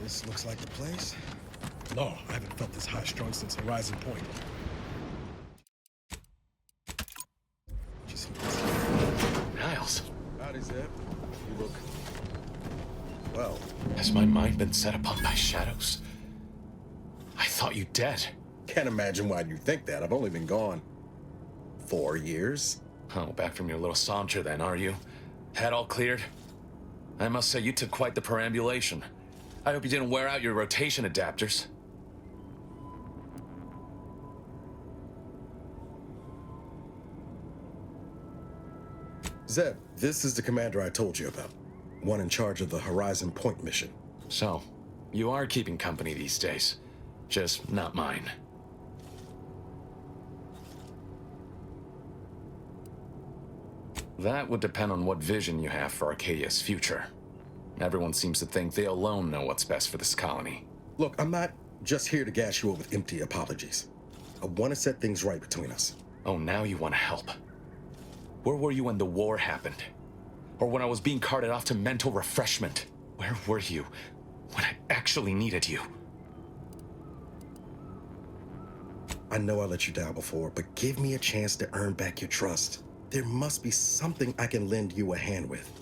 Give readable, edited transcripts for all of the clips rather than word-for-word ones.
This looks like the place. No, I haven't felt this high-strung since Horizon Point. Niles. Howdy, Zeb. You look... well. Has my mind been set upon by shadows? I thought you dead. Can't imagine why you think that. I've only been gone 4 years. Oh, back from your little saunter then, are you? Head all cleared? I must say you took quite the perambulation. I hope you didn't wear out your rotation adapters. Zeb, this is the commander I told you about. One in charge of the Horizon Point mission. So, you are keeping company these days. Just not mine. That would depend on what vision you have for Arcadia's future. Everyone seems to think they alone know what's best for this colony. Look, I'm not just here to gas you up with empty apologies. I want to set things right between us. Oh, now you want to help. Where were you when the war happened? Or when I was being carted off to mental refreshment? Where were you when I actually needed you? I know I let you down before, but give me a chance to earn back your trust. There must be something I can lend you a hand with.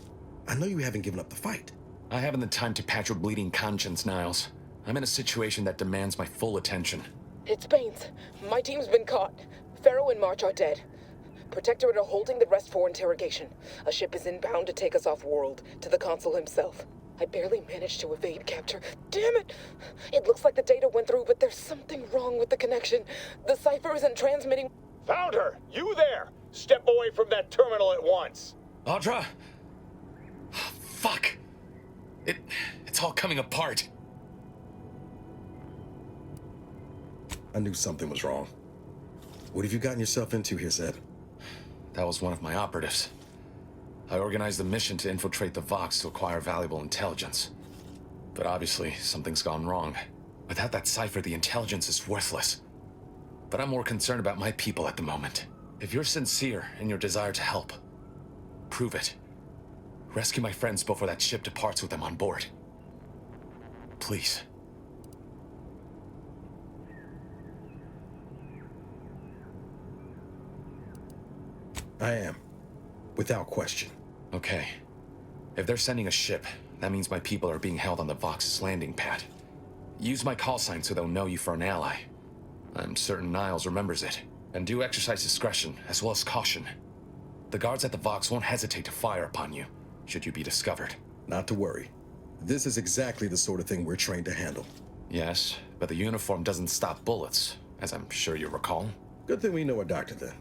I know you haven't given up the fight. I haven't the time to patch your bleeding conscience, Niles. I'm in a situation that demands my full attention. It's Baines. My team's been caught. Pharaoh and March are dead. Protectorate are holding the rest for interrogation. A ship is inbound to take us off-world, to the consul himself. I barely managed to evade capture. Damn it! It looks like the data went through, but there's something wrong with the connection. The cipher isn't transmitting... Found her! You there! Step away from that terminal at once! Audra! Fuck! It's all coming apart. I knew something was wrong. What have you gotten yourself into here, Zeb? That was one of my operatives. I organized the mission to infiltrate the Vox to acquire valuable intelligence. But obviously, something's gone wrong. Without that cipher, the intelligence is worthless. But I'm more concerned about my people at the moment. If you're sincere in your desire to help, prove it. Rescue my friends before that ship departs with them on board. Please. I am. Without question. Okay. If they're sending a ship, that means my people are being held on the Vox's landing pad. Use my call sign so they'll know you for an ally. I'm certain Niles remembers it. And do exercise discretion, as well as caution. The guards at the Vox won't hesitate to fire upon you, should you be discovered. Not to worry. This is exactly the sort of thing we're trained to handle. Yes, but the uniform doesn't stop bullets, as I'm sure you recall. Good thing we know a doctor then.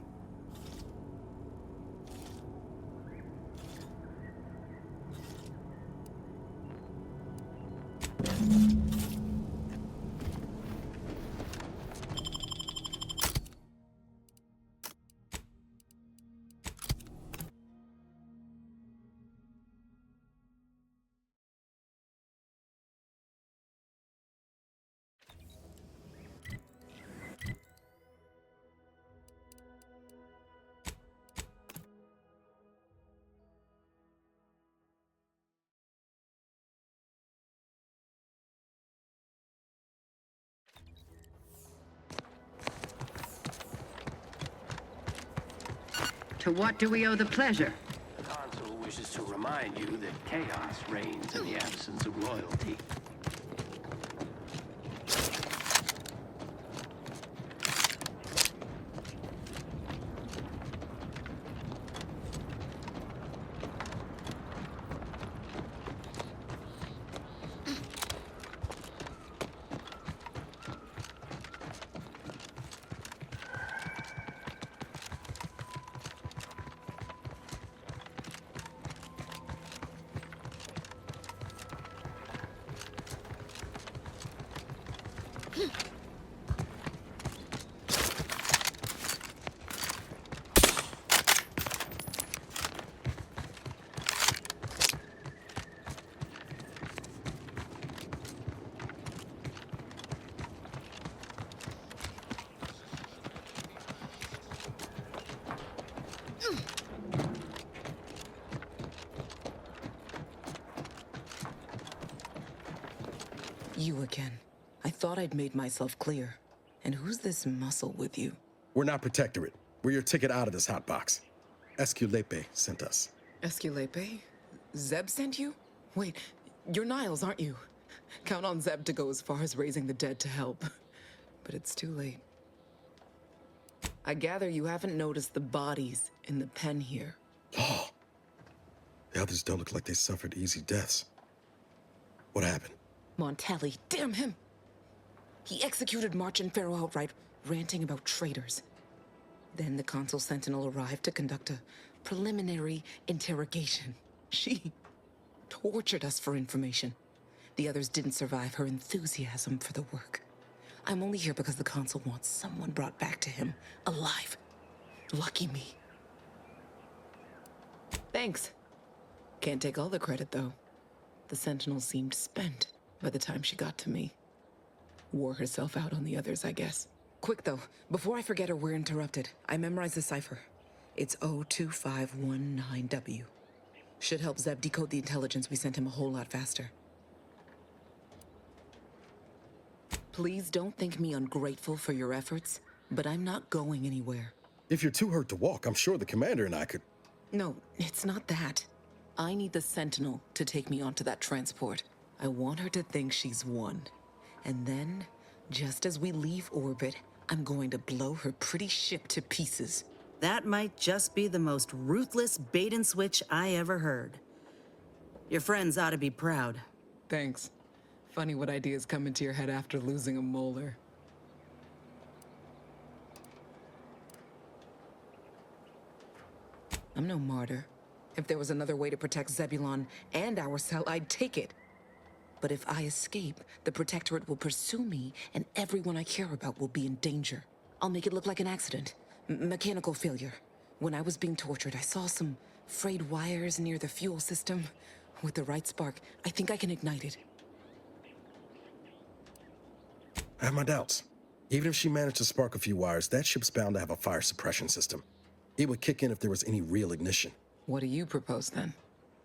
To what do we owe the pleasure? The consul wishes to remind you that chaos reigns in the absence of royalty. You again. I thought I'd made myself clear. And who's this muscle with you? We're not Protectorate. We're your ticket out of this hotbox. Esculepe sent us. Esculepe? Zeb sent you? Wait, you're Niles, aren't you? Count on Zeb to go as far as raising the dead to help. But it's too late. I gather you haven't noticed the bodies in the pen here. Oh. The others don't look like they suffered easy deaths. What happened? Montelli, damn him! He executed March and Pharaoh outright, ranting about traitors. Then the Consul Sentinel arrived to conduct a preliminary interrogation. She tortured us for information. The others didn't survive her enthusiasm for the work. I'm only here because the Consul wants someone brought back to him, alive. Lucky me. Thanks. Can't take all the credit, though. The Sentinel seemed spent by the time she got to me. Wore herself out on the others, I guess. Quick, though, before I forget or we're interrupted, I memorized the cipher. It's O2519W. Should help Zeb decode the intelligence we sent him a whole lot faster. Please don't think me ungrateful for your efforts, but I'm not going anywhere. If you're too hurt to walk, I'm sure the commander and I could... No, it's not that. I need the Sentinel to take me onto that transport. I want her to think she's won. And then, just as we leave orbit, I'm going to blow her pretty ship to pieces. That might just be the most ruthless bait and switch I ever heard. Your friends ought to be proud. Thanks. Funny what ideas come into your head after losing a molar. I'm no martyr. If there was another way to protect Zebulon and our cell, I'd take it. But if I escape, the Protectorate will pursue me, and everyone I care about will be in danger. I'll make it look like an accident. Mechanical failure. When I was being tortured, I saw some frayed wires near the fuel system. With the right spark, I think I can ignite it. I have my doubts. Even if she managed to spark a few wires, that ship's bound to have a fire suppression system. It would kick in if there was any real ignition. What do you propose, then?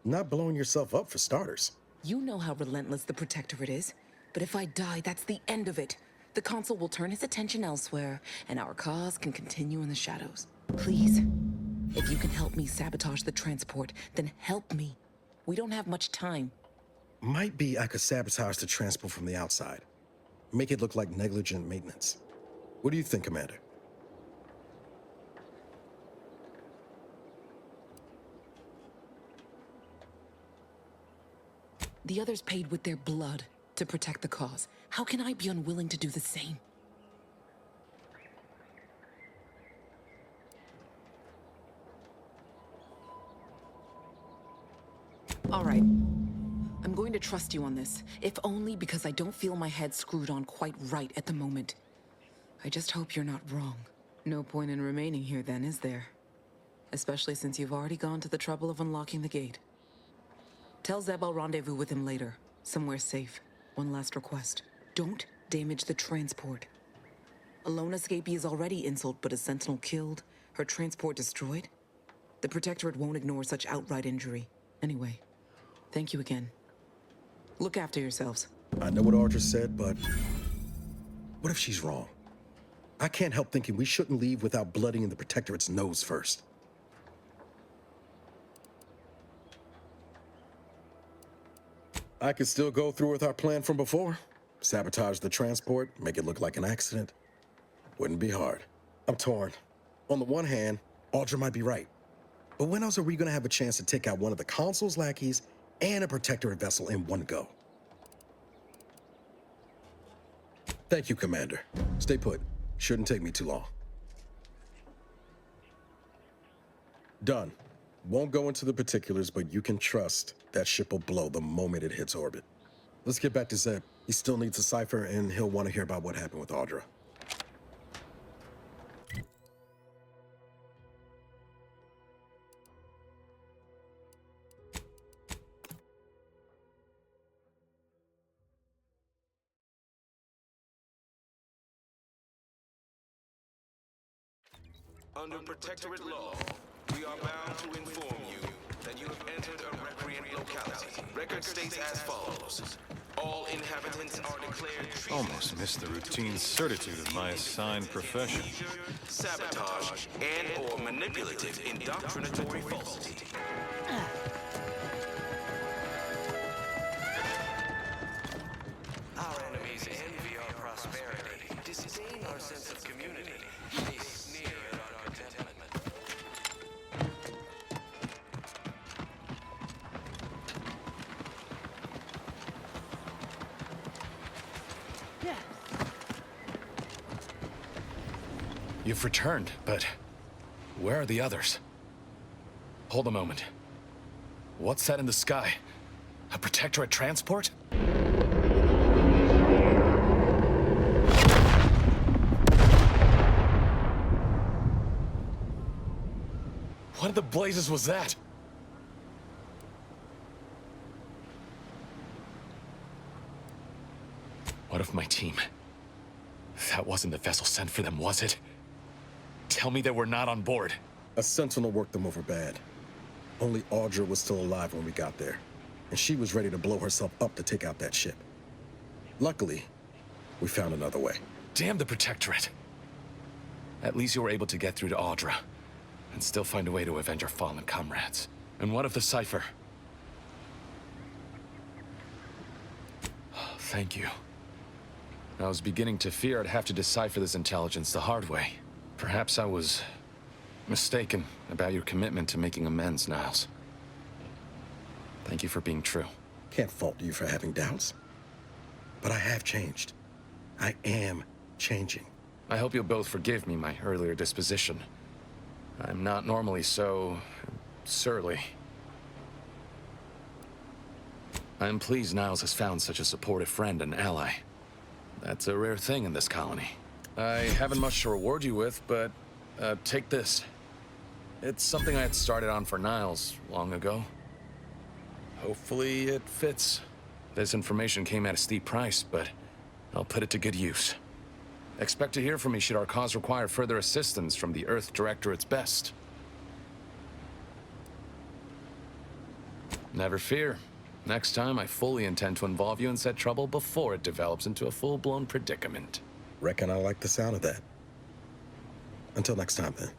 Not blowing yourself up, for starters. You know how relentless the Protectorate is. But if I die, that's the end of it. The Consul will turn his attention elsewhere, and our cause can continue in the shadows. Please, if you can help me sabotage the transport, then help me. We don't have much time. Might be I could sabotage the transport from the outside. Make it look like negligent maintenance. What do you think, Commander? The others paid with their blood to protect the cause. How can I be unwilling to do the same? All right. I'm going to trust you on this, if only because I don't feel my head screwed on quite right at the moment. I just hope you're not wrong. No point in remaining here then, is there? Especially since you've already gone to the trouble of unlocking the gate. Tell Zeb I'll rendezvous with him later, somewhere safe. One last request. Don't damage the transport. A lone escapee is already insult, but a Sentinel killed, her transport destroyed? The Protectorate won't ignore such outright injury. Anyway, thank you again. Look after yourselves. I know what Audra said, but what if she's wrong? I can't help thinking we shouldn't leave without bloodying the Protectorate's nose first. I could still go through with our plan from before. Sabotage the transport, make it look like an accident. Wouldn't be hard. I'm torn. On the one hand, Audra might be right. But when else are we gonna have a chance to take out one of the Consul's lackeys and a Protectorate vessel in one go? Thank you, Commander. Stay put. Shouldn't take me too long. Done. Won't go into the particulars, but you can trust that ship will blow the moment it hits orbit. Let's get back to Zeb. He still needs a cipher, and he'll want to hear about what happened with Audra. Under Protectorate law, we are bound to inform you that you have entered a recreant locality. Record states as follows. All inhabitants are declared treasonous. Almost missed the routine certitude of my assigned profession. Sabotage, and/or manipulative indoctrinatory falsity. Our enemies envy our prosperity, disdain our sense of community. They sneer at our contentment. You've returned, but where are the others? Hold a moment. What's that in the sky? A Protectorate transport? What in the blazes was that? What of my team? That wasn't the vessel sent for them, was it? Tell me they were not on board. A sentinel worked them over bad. Only Audra was still alive when we got there, and she was ready to blow herself up to take out that ship. Luckily, we found another way. Damn the Protectorate. At least you were able to get through to Audra, and still find a way to avenge our fallen comrades. And what of the cipher? Thank you. I was beginning to fear I'd have to decipher this intelligence the hard way. Perhaps I was mistaken about your commitment to making amends, Niles. Thank you for being true. Can't fault you for having doubts. But I have changed. I am changing. I hope you'll both forgive me my earlier disposition. I'm not normally so surly. I'm pleased Niles has found such a supportive friend and ally. That's a rare thing in this colony. I haven't much to reward you with, but take this. It's something I had started on for Niles long ago. Hopefully it fits. This information came at a steep price, but I'll put it to good use. Expect to hear from me should our cause require further assistance from the Earth Directorate's best. Never fear. Next time, I fully intend to involve you in said trouble before it develops into a full-blown predicament. Reckon I like the sound of that. Until next time, then.